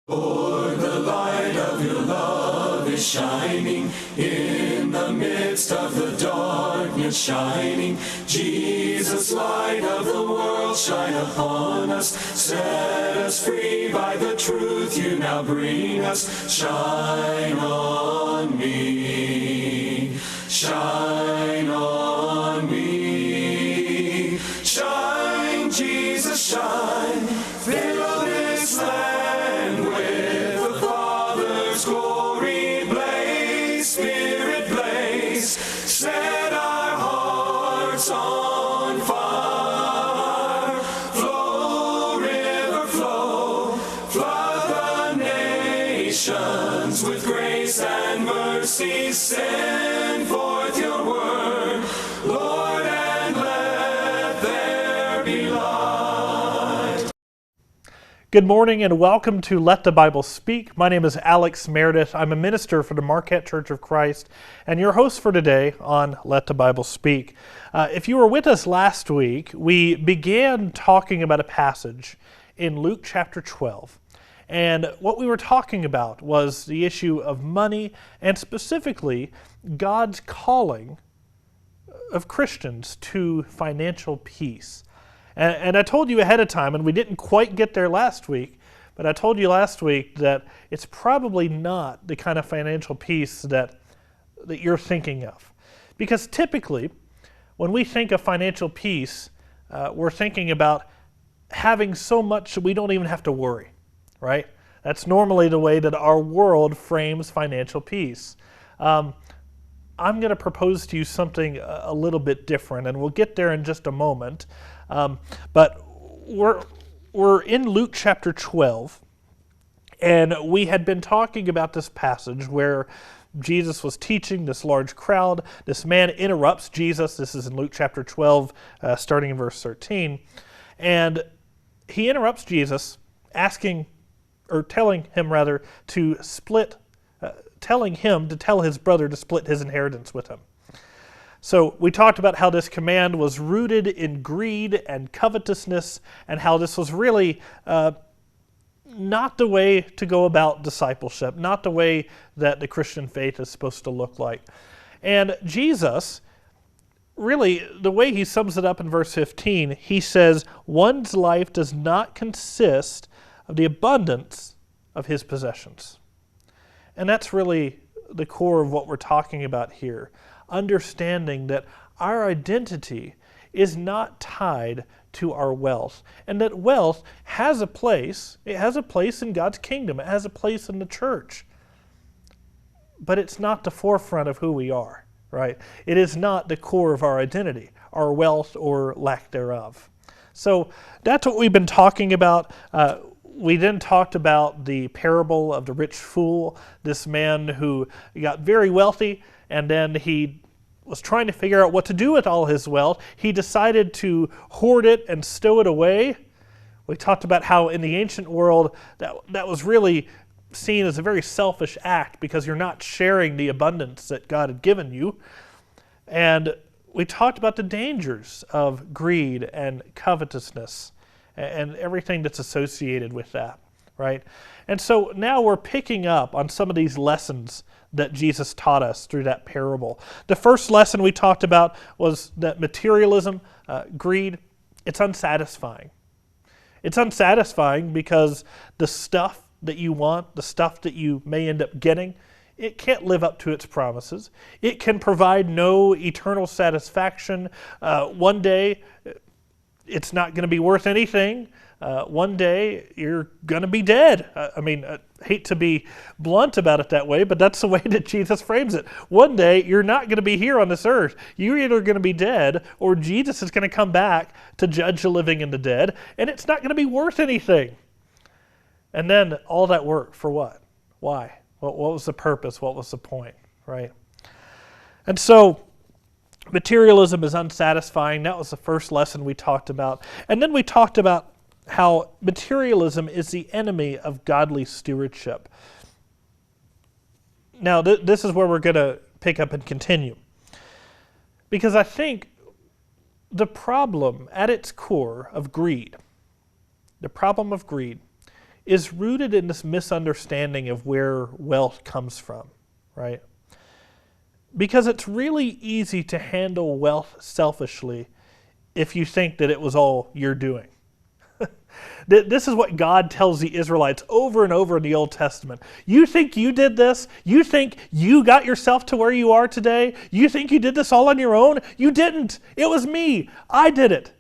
Lord, the light of your love is shining in the midst of the darkness shining. Jesus, light of the world, shine upon us. Set us free by the truth you now bring us. Shine on me. Shine on me. Shine, Jesus, shine. Fill this land with the Father's glory. Blaze, Spirit, blaze. Set our hearts on fire. Flow, river, flow. Flood the nations with grace and mercy. Send forth your word, Lord, and let there be light. Good morning and welcome to Let the Bible Speak. My name is Alex Meredith. I'm a minister for the Marquette Church of Christ and your host for today on Let the Bible Speak. If you were with us last week, we began talking about a passage in Luke chapter 12. And what we were talking about was the issue of money and specifically God's calling of Christians to financial peace. And I told you ahead of time, and we didn't quite get there last week, but I told you last week that it's probably not the kind of financial peace that you're thinking of. Because typically, when we think of financial peace, we're thinking about having so much that we don't even have to worry, right? That's normally the way that our world frames financial peace. I'm going to propose to you something a little bit different, and we'll get there in just a moment. But we're in Luke chapter 12, and we had been talking about this passage where Jesus was teaching this large crowd. This man interrupts Jesus. This is in Luke chapter 12, starting in verse 13. And he interrupts Jesus, telling him to tell his brother to split his inheritance with him. So we talked about how this command was rooted in greed and covetousness, and how this was really not the way to go about discipleship, not the way that the Christian faith is supposed to look like. And Jesus, really, the way he sums it up in verse 15, he says, one's life does not consist of the abundance of his possessions. And that's really the core of what we're talking about here. Understanding that our identity is not tied to our wealth, and that wealth has a place. It has a place in God's kingdom. It has a place in the church. But it's not the forefront of who we are, right? It is not the core of our identity, our wealth or lack thereof. So that's what we've been talking about. We then talked about the parable of the rich fool, this man who got very wealthy, and then he was trying to figure out what to do with all his wealth. He decided to hoard it and stow it away. We talked about how in the ancient world that was really seen as a very selfish act because you're not sharing the abundance that God had given you. And we talked about the dangers of greed and covetousness and everything that's associated with that, right? And so now we're picking up on some of these lessons that Jesus taught us through that parable. The first lesson we talked about was that materialism, greed, it's unsatisfying. It's unsatisfying because the stuff that you want, the stuff that you may end up getting, it can't live up to its promises. It can provide no eternal satisfaction. One day, it's not going to be worth anything. One day, you're going to be dead. I hate to be blunt about it that way, but that's the way that Jesus frames it. One day, you're not going to be here on this earth. You're either going to be dead, or Jesus is going to come back to judge the living and the dead, and it's not going to be worth anything. And then all that work, for what? Why? What was the purpose? What was the point, right? And so, materialism is unsatisfying. That was the first lesson we talked about. And then we talked about how materialism is the enemy of godly stewardship. Now, this is where we're going to pick up and continue. Because I think the problem at its core of greed, the problem of greed, is rooted in this misunderstanding of where wealth comes from, right? Because it's really easy to handle wealth selfishly if you think that it was all you're doing. This is what God tells the Israelites over and over in the Old Testament. You think you did this? You think you got yourself to where you are today? You think you did this all on your own? You didn't. It was me. I did it.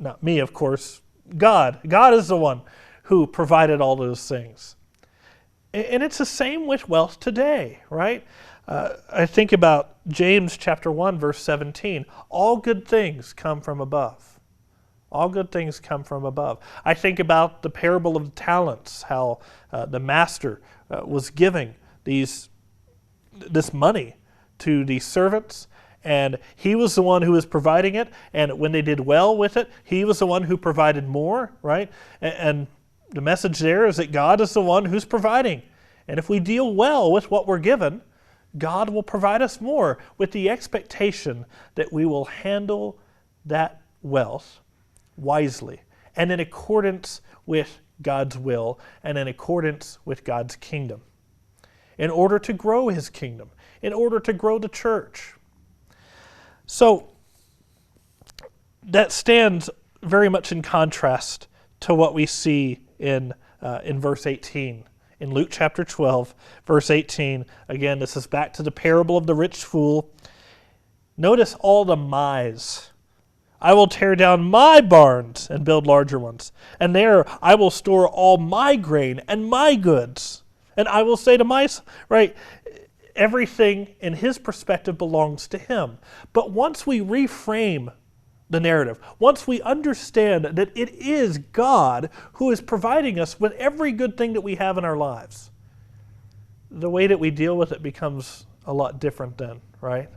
Not me, of course. God. God is the one who provided all those things. And it's the same with wealth today, right? I think about James chapter 1, verse 17. All good things come from above. All good things come from above. I think about the parable of the talents, how the master was giving this money to the servants, and he was the one who was providing it, and when they did well with it, he was the one who provided more, right? And the message there is that God is the one who's providing. And if we deal well with what we're given, God will provide us more, with the expectation that we will handle that wealth wisely and in accordance with God's will and in accordance with God's kingdom, in order to grow His kingdom, in order to grow the church. So that stands very much in contrast to what we see in verse 18. In Luke chapter 12, verse 18, again, this is back to the parable of the rich fool. Notice all the my's. I will tear down my barns and build larger ones, and there I will store all my grain and my goods. And I will say to right, everything in his perspective belongs to him. But once we reframe the narrative, once we understand that it is God who is providing us with every good thing that we have in our lives, the way that we deal with it becomes a lot different then, right?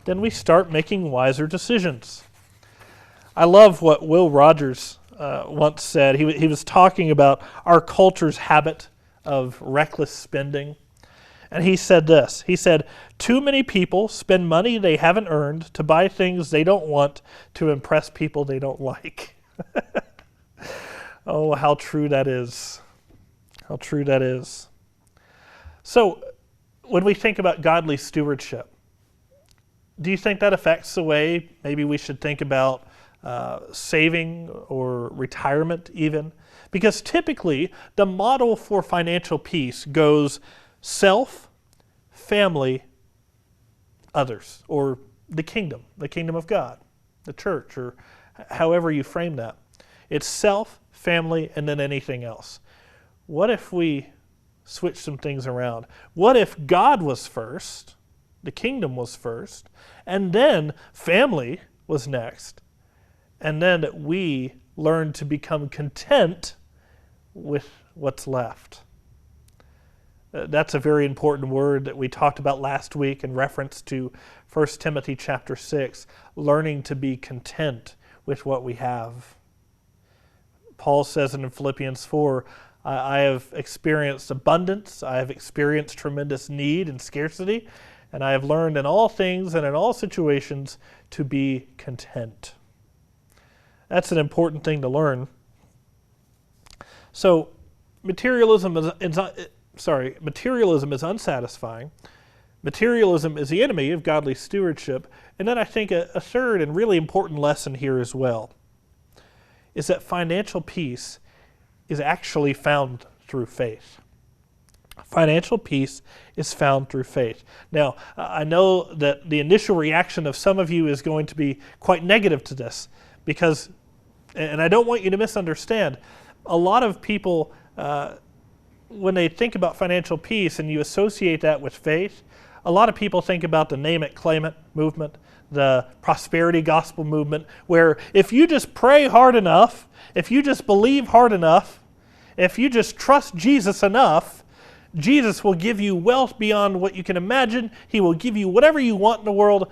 Then we start making wiser decisions. I love what Will Rogers once said. He was talking about our culture's habit of reckless spending. And he said this. He said, "Too many people spend money they haven't earned to buy things they don't want to impress people they don't like." Oh, how true that is. How true that is. So, when we think about godly stewardship, do you think that affects the way maybe we should think about saving or retirement even? Because typically, the model for financial peace goes self, family, others, or the kingdom of God, the church, or however you frame that. It's self, family, and then anything else. What if we switch some things around? What if God was first, the kingdom was first, and then family was next, and then we learn to become content with what's left? That's a very important word that we talked about last week in reference to 1 Timothy chapter 6, learning to be content with what we have. Paul says in Philippians 4, I have experienced abundance, I have experienced tremendous need and scarcity, and I have learned in all things and in all situations to be content. That's an important thing to learn. So, materialism is unsatisfying. Materialism is the enemy of godly stewardship. And then I think a third and really important lesson here as well is that financial peace is actually found through faith. Financial peace is found through faith. Now, I know that the initial reaction of some of you is going to be quite negative to this because, and I don't want you to misunderstand, a lot of people, when they think about financial peace and you associate that with faith, a lot of people think about the name it, claim it movement, the prosperity gospel movement, where if you just pray hard enough, if you just believe hard enough, if you just trust Jesus enough, Jesus will give you wealth beyond what you can imagine. He will give you whatever you want in the world.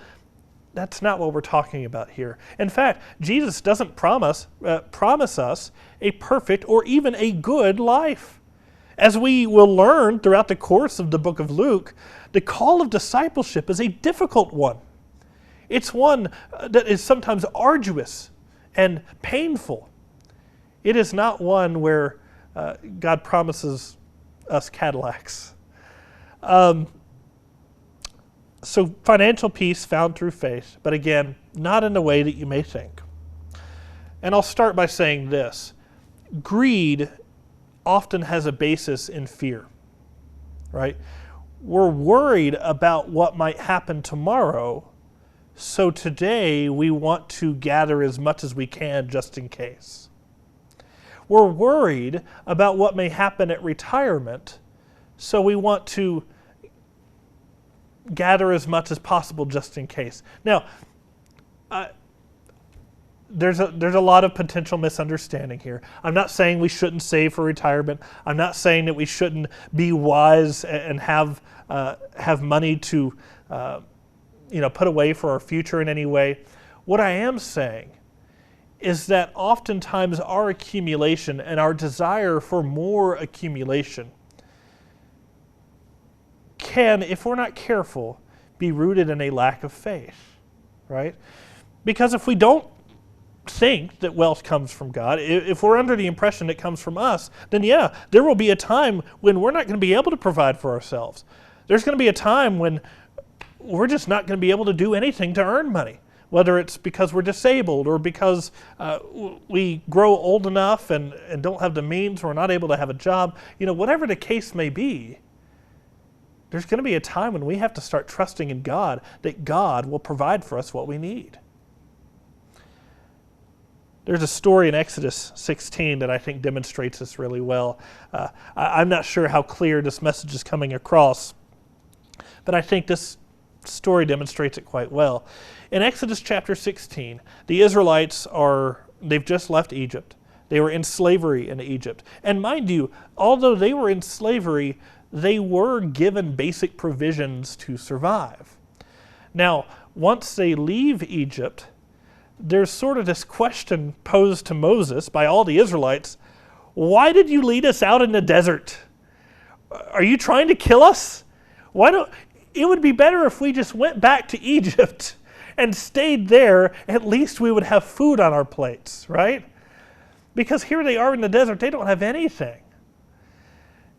That's not what we're talking about here. In fact, Jesus doesn't promise us a perfect or even a good life. As we will learn throughout the course of the book of Luke, the call of discipleship is a difficult one. It's one that is sometimes arduous and painful. It is not one where God promises us Cadillacs. So financial peace found through faith, but again, not in the way that you may think. And I'll start by saying this. Greed often has a basis in fear, right? We're worried about what might happen tomorrow, so today we want to gather as much as we can just in case. We're worried about what may happen at retirement, so we want to gather as much as possible just in case. Now, there's a lot of potential misunderstanding here. I'm not saying we shouldn't save for retirement. I'm not saying that we shouldn't be wise and have money to put away for our future in any way. What I am saying is that oftentimes our accumulation and our desire for more accumulation can, if we're not careful, be rooted in a lack of faith, right? Because if we don't think that wealth comes from God, if we're under the impression it comes from us, then yeah, there will be a time when we're not going to be able to provide for ourselves. There's going to be a time when we're just not going to be able to do anything to earn money, whether it's because we're disabled or because we grow old enough and don't have the means, or we're not able to have a job. Whatever the case may be, there's going to be a time when we have to start trusting in God, that God will provide for us what we need. There's a story in Exodus 16 that I think demonstrates this really well. I'm not sure how clear this message is coming across, but I think this story demonstrates it quite well. In Exodus chapter 16, the Israelites they've just left Egypt. They were in slavery in Egypt. And mind you, although they were in slavery, they were given basic provisions to survive. Now, once they leave Egypt, there's sort of this question posed to Moses by all the Israelites: why did you lead us out in the desert? Are you trying to kill us? It would be better if we just went back to Egypt and stayed there. At least we would have food on our plates, right? Because here they are in the desert, they don't have anything.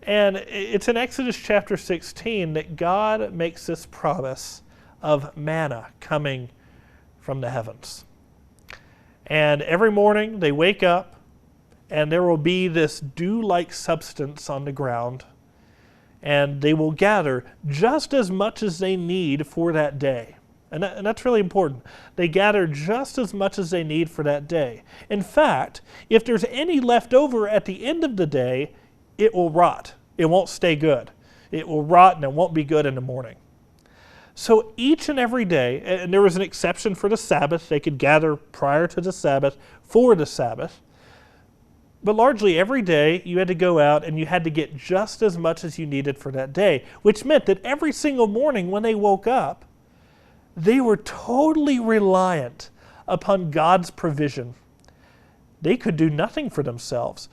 And it's in Exodus chapter 16 that God makes this promise of manna coming from the heavens. And every morning they wake up and there will be this dew-like substance on the ground, and they will gather just as much as they need for that day. And that's really important. They gather just as much as they need for that day. In fact, if there's any left over at the end of the day, it will rot. It won't stay good. It will rot and it won't be good in the morning. So each and every day, and there was an exception for the Sabbath, they could gather prior to the Sabbath for the Sabbath, but largely every day you had to go out and you had to get just as much as you needed for that day, which meant that every single morning when they woke up, they were totally reliant upon God's provision. They could do nothing for themselves.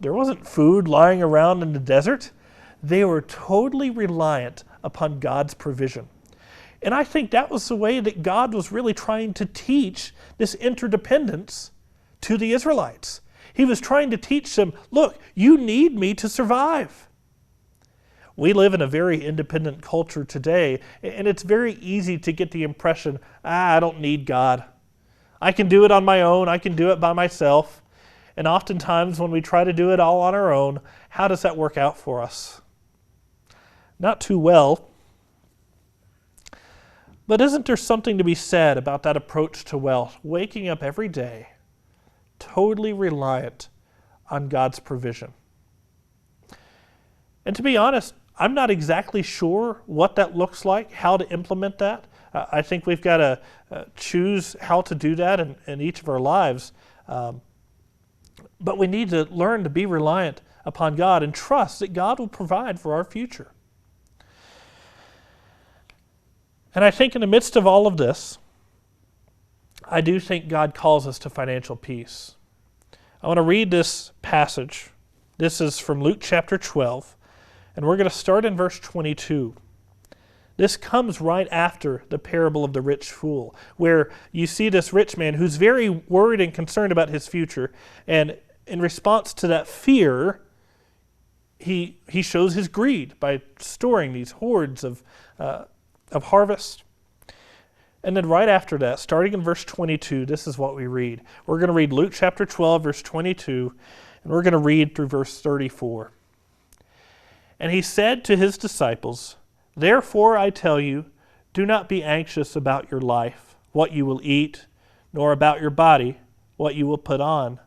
There wasn't food lying around in the desert. They were totally reliant upon God's provision. And I think that was the way that God was really trying to teach this interdependence to the Israelites. He was trying to teach them, look, you need me to survive. We live in a very independent culture today, and it's very easy to get the impression, I don't need God. I can do it on my own. I can do it by myself. And oftentimes when we try to do it all on our own, how does that work out for us? Not too well. But isn't there something to be said about that approach to wealth? Waking up every day, totally reliant on God's provision. And to be honest, I'm not exactly sure what that looks like, how to implement that. I think we've got to choose how to do that in each of our lives. But we need to learn to be reliant upon God and trust that God will provide for our future. And I think in the midst of all of this, I do think God calls us to financial peace. I want to read this passage. This is from Luke chapter 12, and we're going to start in verse 22. This comes right after the parable of the rich fool, where you see this rich man who's very worried and concerned about his future, and in response to that fear, he shows his greed by storing these hoards of harvest. And then right after that, starting in verse 22, this is what we read. We're going to read Luke chapter 12, verse 22, and we're going to read through verse 34. And he said to his disciples, "Therefore I tell you, do not be anxious about your life, what you will eat, nor about your body, what you will put on.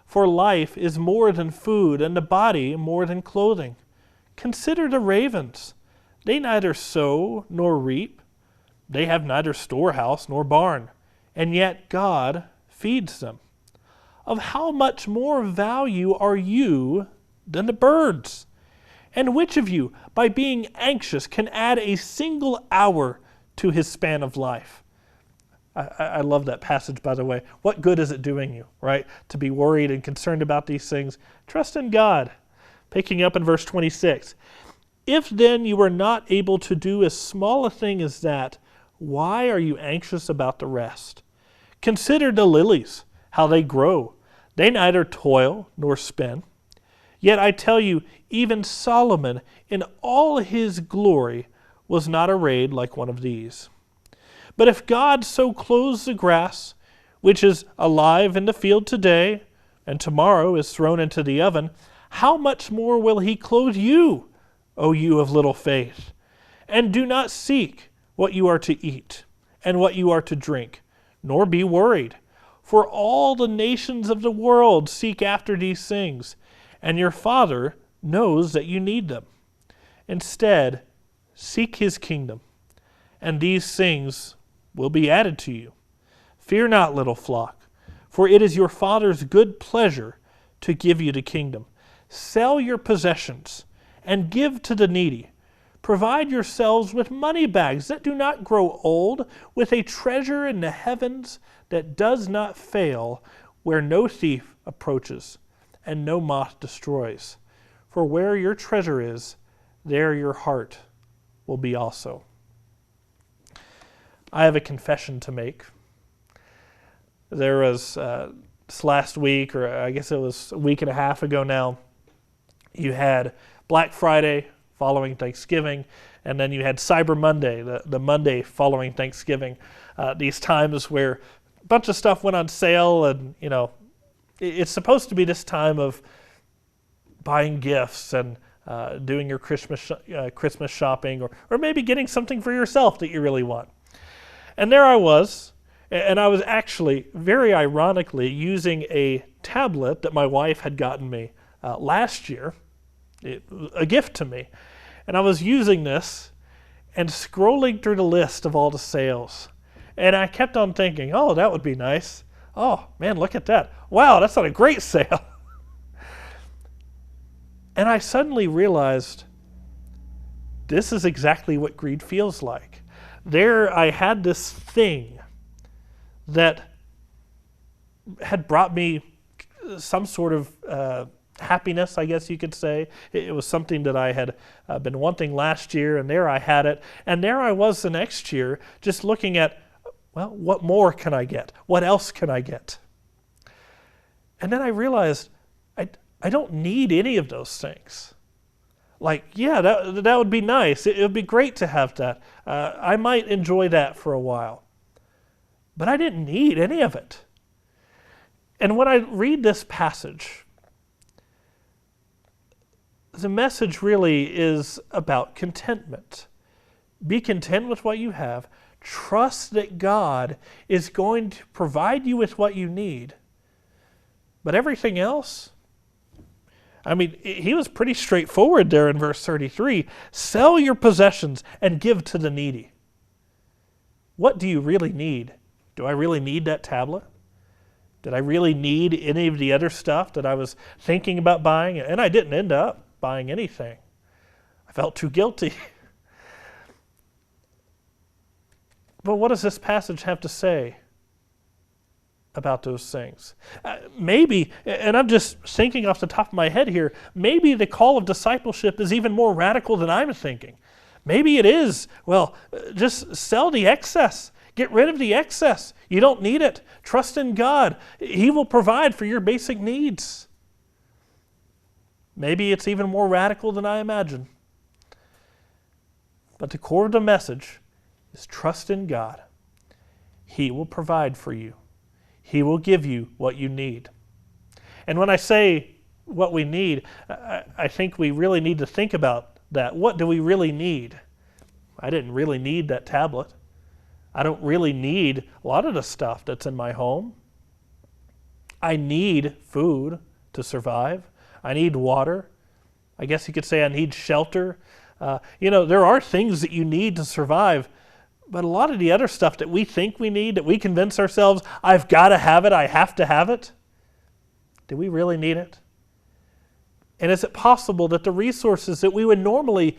For life is more than food, and the body more than clothing. Consider the ravens. They neither sow nor reap. They have neither storehouse nor barn, and yet God feeds them. Of how much more value are you than the birds? And which of you, by being anxious, can add a single hour to his span of life?" I love that passage, by the way. What good is it doing you, right? To be worried and concerned about these things. Trust in God. Picking up in verse 26. "If then you are not able to do as small a thing as that, why are you anxious about the rest? Consider the lilies, how they grow. They neither toil nor spin. Yet I tell you, even Solomon in all his glory was not arrayed like one of these. But if God so clothes the grass, which is alive in the field today, and tomorrow is thrown into the oven, how much more will he clothe you, O you of little faith? And do not seek what you are to eat, and what you are to drink, nor be worried. For all the nations of the world seek after these things, and your Father knows that you need them. Instead, seek his kingdom, and these things will be added to you. Fear not, little flock, for it is your Father's good pleasure to give you the kingdom. Sell your possessions and give to the needy. Provide yourselves with money bags that do not grow old, with a treasure in the heavens that does not fail, where no thief approaches and no moth destroys. For where your treasure is, there your heart will be also." I have a confession to make. There was this last week, or I guess it was a week and a half ago now, you had Black Friday following Thanksgiving, and then you had Cyber Monday, the Monday following Thanksgiving. These times where a bunch of stuff went on sale, and it's supposed to be this time of buying gifts and doing your Christmas shopping, or maybe getting something for yourself that you really want. And there I was, and I was actually, very ironically, using a tablet that my wife had gotten me last year, a gift to me. And I was using this and scrolling through the list of all the sales. And I kept on thinking, oh, that would be nice. Oh, man, look at that. Wow, that's on a great sale. And I suddenly realized this is exactly what greed feels like. There I had this thing that had brought me some sort of happiness, I guess you could say. It was something that I had been wanting last year, and there I had it. And there I was the next year just looking at, well, what more can I get? What else can I get? And then I realized I don't need any of those things. Like, yeah, that would be nice. It would be great to have that. I might enjoy that for a while. But I didn't need any of it. And when I read this passage, the message really is about contentment. Be content with what you have. Trust that God is going to provide you with what you need. But everything else, I mean, he was pretty straightforward there in verse 33. Sell your possessions and give to the needy. What do you really need? Do I really need that tablet? Did I really need any of the other stuff that I was thinking about buying? And I didn't end up buying anything. I felt too guilty. But what does this passage have to say about those things? Maybe, and I'm just thinking off the top of my head here, maybe the call of discipleship is even more radical than I'm thinking. Maybe it is, well, just sell the excess. Get rid of the excess. You don't need it. Trust in God. He will provide for your basic needs. Maybe it's even more radical than I imagine. But the core of the message is trust in God. He will provide for you. He will give you what you need. And when I say what we need, I think we really need to think about that. What do we really need? I didn't really need that tablet. I don't really need a lot of the stuff that's in my home. I need food to survive. I need water. I guess you could say I need shelter. There are things that you need to survive, but a lot of the other stuff that we think we need, that we convince ourselves, I've got to have it, I have to have it, do we really need it? And is it possible that the resources that we would normally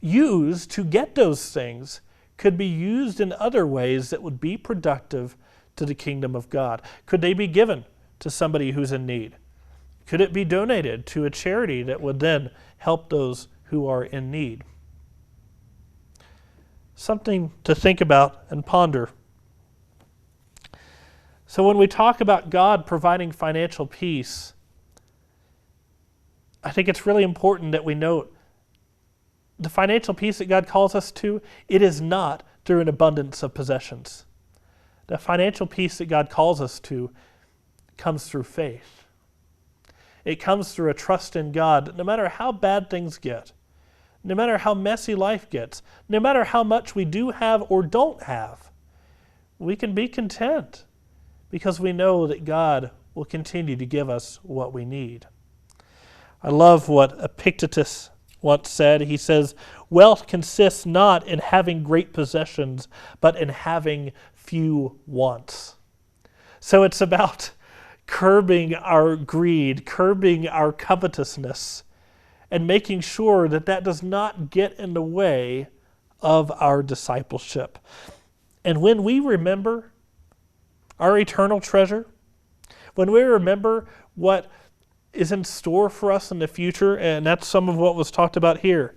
use to get those things could be used in other ways that would be productive to the kingdom of God? Could they be given to somebody who's in need? Could it be donated to a charity that would then help those who are in need? Something to think about and ponder. So when we talk about God providing financial peace, I think it's really important that we note the financial peace that God calls us to, it is not through an abundance of possessions. The financial peace that God calls us to comes through faith. It comes through a trust in God that no matter how bad things get, no matter how messy life gets, no matter how much we do have or don't have, we can be content because we know that God will continue to give us what we need. I love what Epictetus once said. He says, wealth consists not in having great possessions, but in having few wants. So it's about curbing our greed, curbing our covetousness, and making sure that that does not get in the way of our discipleship. And when we remember our eternal treasure, when we remember what is in store for us in the future, and that's some of what was talked about here.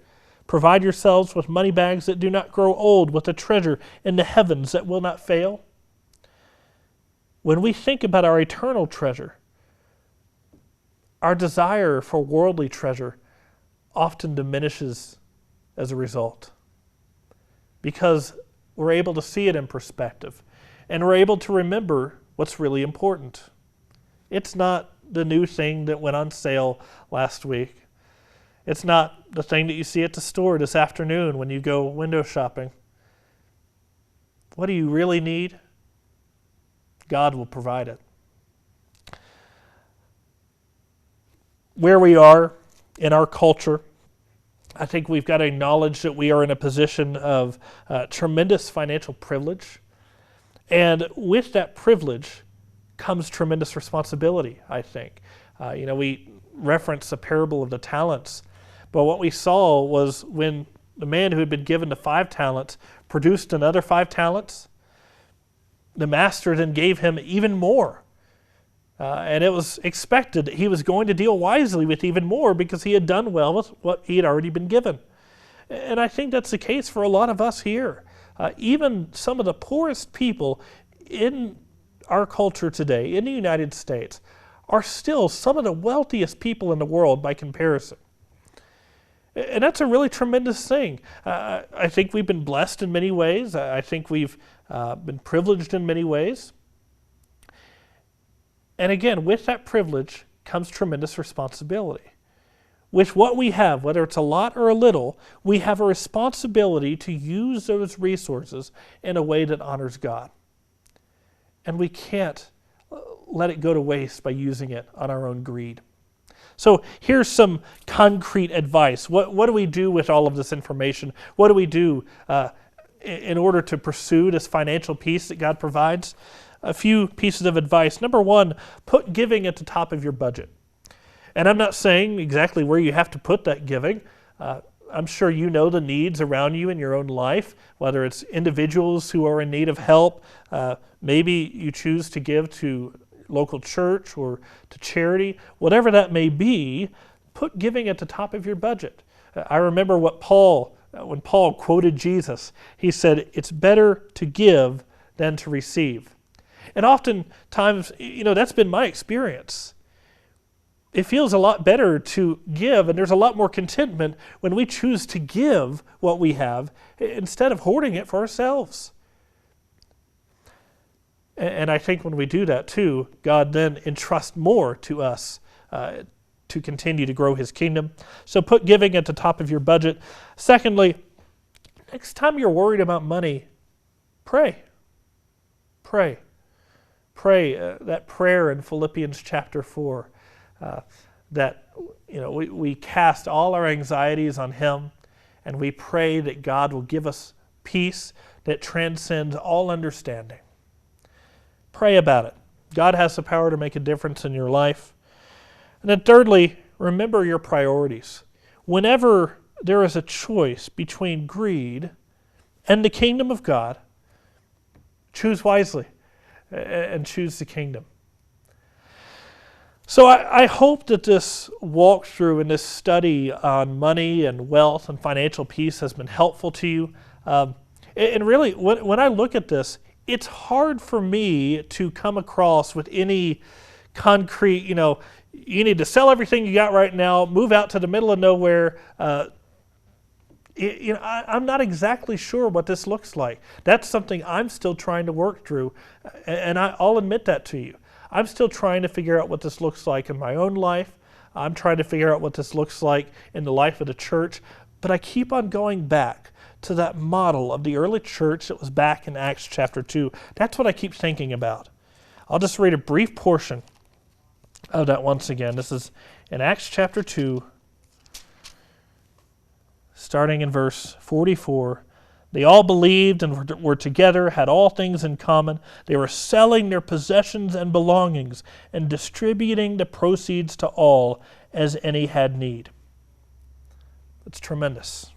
Provide yourselves with money bags that do not grow old, with a treasure in the heavens that will not fail. When we think about our eternal treasure, our desire for worldly treasure often diminishes as a result, because we're able to see it in perspective, and we're able to remember what's really important. It's not the new thing that went on sale last week. It's not the thing that you see at the store this afternoon when you go window shopping. What do you really need? God will provide it. Where we are in our culture, I think we've got to acknowledge that we are in a position of tremendous financial privilege. And with that privilege comes tremendous responsibility, I think. We reference the parable of the talents, but what we saw was when the man who had been given the 5 talents produced another 5 talents, the master then gave him even more. And it was expected that he was going to deal wisely with even more because he had done well with what he had already been given. And I think that's the case for a lot of us here. Even some of the poorest people in our culture today, in the United States, are still some of the wealthiest people in the world by comparison. And that's a really tremendous thing. I think we've been blessed in many ways. I think we've been privileged in many ways. And again, with that privilege comes tremendous responsibility. With what we have, whether it's a lot or a little, we have a responsibility to use those resources in a way that honors God. And we can't let it go to waste by using it on our own greed. So here's some concrete advice. What do we do with all of this information? What do we do in order to pursue this financial peace that God provides? A few pieces of advice. Number one, put giving at the top of your budget. And I'm not saying exactly where you have to put that giving. I'm sure you know the needs around you in your own life, whether it's individuals who are in need of help. Maybe you choose to give to local church or to charity. Whatever that may be, put giving at the top of your budget. I remember when Paul quoted Jesus, he said, "It's better to give than to receive." And oftentimes, that's been my experience. it feels a lot better to give, and there's a lot more contentment when we choose to give what we have instead of hoarding it for ourselves. And I think when we do that too, God then entrusts more to us to continue to grow his kingdom. So put giving at the top of your budget. Secondly, next time you're worried about money, pray. Pray. Pray that prayer in Philippians chapter 4, that we cast all our anxieties on him, and we pray that God will give us peace that transcends all understanding. Pray about it. God has the power to make a difference in your life. And then thirdly, remember your priorities. Whenever there is a choice between greed and the kingdom of God, choose wisely and choose the kingdom. So I hope that this walkthrough and this study on money and wealth and financial peace has been helpful to you. And really, when I look at this, it's hard for me to come across with any concrete, you need to sell everything you got right now, move out to the middle of nowhere. I'm not exactly sure what this looks like. That's something I'm still trying to work through, and I'll admit that to you. I'm still trying to figure out what this looks like in my own life. I'm trying to figure out what this looks like in the life of the church, but I keep on going back to that model of the early church that was back in Acts chapter 2. That's what I keep thinking about. I'll just read a brief portion of that once again. This is in Acts chapter 2, starting in verse 44. They all believed and were together, had all things in common. They were selling their possessions and belongings and distributing the proceeds to all as any had need. It's tremendous.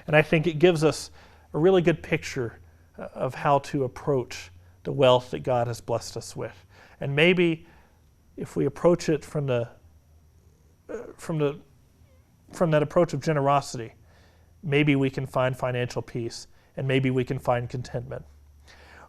And I think it gives us a really good picture of how to approach the wealth that God has blessed us with. And maybe if we approach it from that approach of generosity, maybe we can find financial peace, and maybe we can find contentment.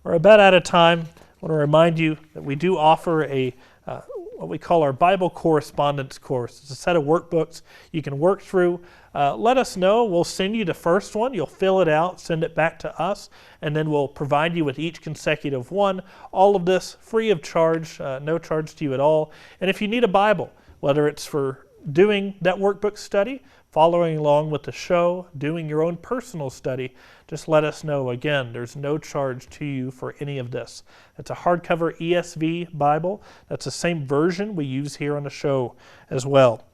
We're about out of time. I want to remind you that we do offer what we call our Bible correspondence course. It's a set of workbooks you can work through. Let us know. We'll send you the first one. You'll fill it out, send it back to us, and then we'll provide you with each consecutive one. All of this free of charge, no charge to you at all. And if you need a Bible, whether it's for doing that workbook study, following along with the show, doing your own personal study, just let us know. Again, there's no charge to you for any of this. It's a hardcover ESV Bible. That's the same version we use here on the show as well.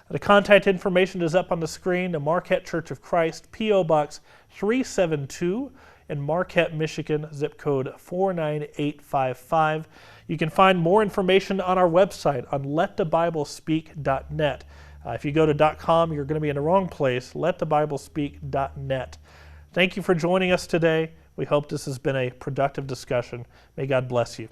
The contact information is up on the screen. The Marquette Church of Christ, P.O. Box 372 in Marquette, Michigan, zip code 49855. You can find more information on our website on letthebiblespeak.net. If you go to .com, you're going to be in the wrong place, letthebiblespeak.net. Thank you for joining us today. We hope this has been a productive discussion. May God bless you.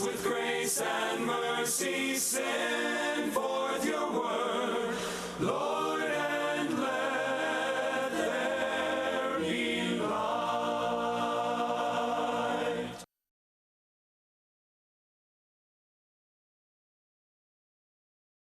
With grace and mercy,